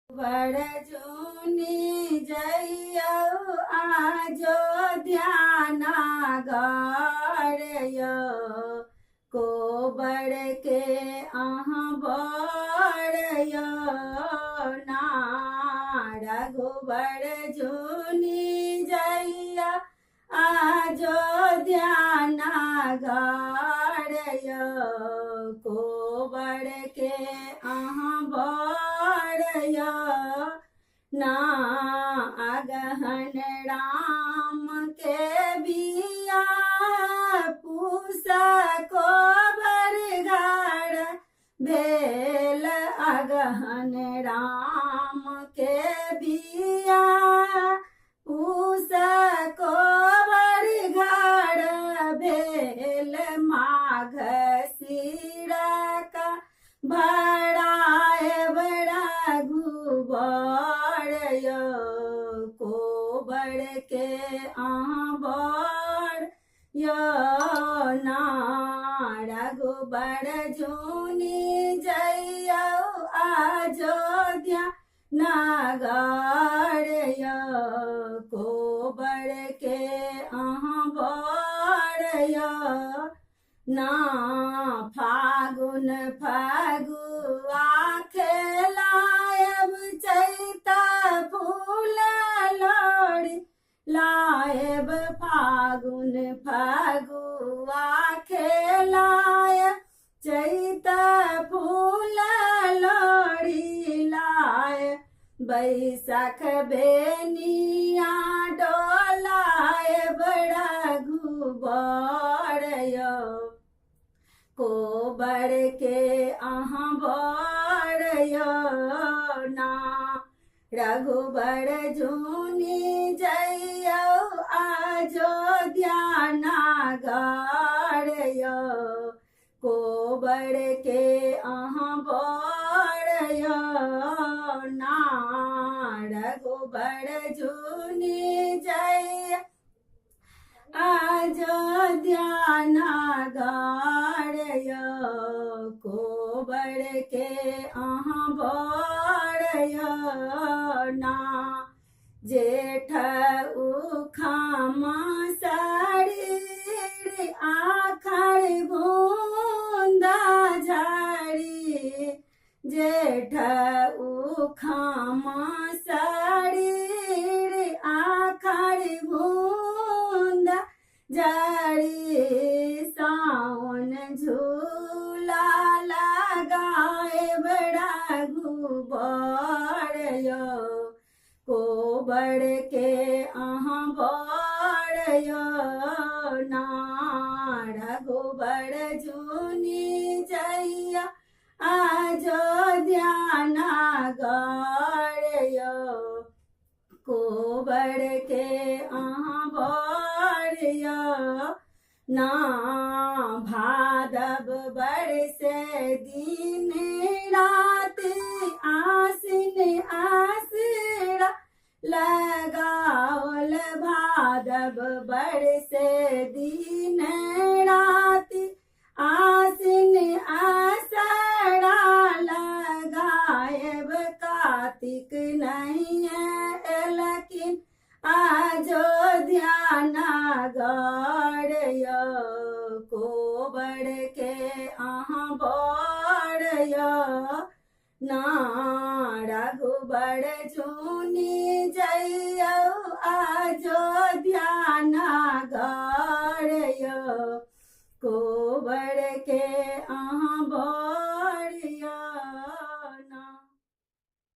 बड़ जूनी जइयो आजो ध्याना गड़यो को बड़ के अहाँ बड़यो ना रघुबर जूनी जइया आजो ध्याना गड़यो को बड़ के अहाँ बड़यो ना अगहन राम के बिया पूसा को बरगड़ भेल अगहन राम के बिया पूसा को बरगड़ भेल माघ सिरा का बड़ाए बड़ा गुबड़यो को बड़ के अहाँ बड़यो ना रघुबर जूनी जइयो अयोध्या नगरयो को बड़ के अहाँ बड़यो ना फागुन फगुआ खेलायब चैता फूल लोड़ी लायब फागुन फगुआ खेलाय चैता फूल लोड़ी लाय बैसाख बेनिया डोलाय बड़ा गुबड़यो को बड़ के अहाँ बड़यो ना रघुबर जूनी जइयो अयोध्या नगरयो को बड़ के अहाँ बड़यो ना रघुबर जूनी जइयो अयोध्या नगरयो को बड़ के अहाँ बड़यो ना जेठ उखामा साड़ी आखर बूंदा झाड़ी जेठ उखामा साड़ी आखर बूंदा झाड़ी सावन झूला लगाए बड़ा गुबड़यो को बड़ के अहाँ बड़यो ना रघुबर जूनी जइया अयोध्या नगरयो को बड़ के अहाँ बड़यो ना भादव बरसे दिन रात आसिन आसरा लगावल भादव बरसे दिन रात आसिन आसरा लगायब कार्तिक नहीं है लेकिन अयोध्या नगरयो को बड़ के अहाँ बड़यो ना रघुबर जूनी जइयो अयोध्या नगरयो को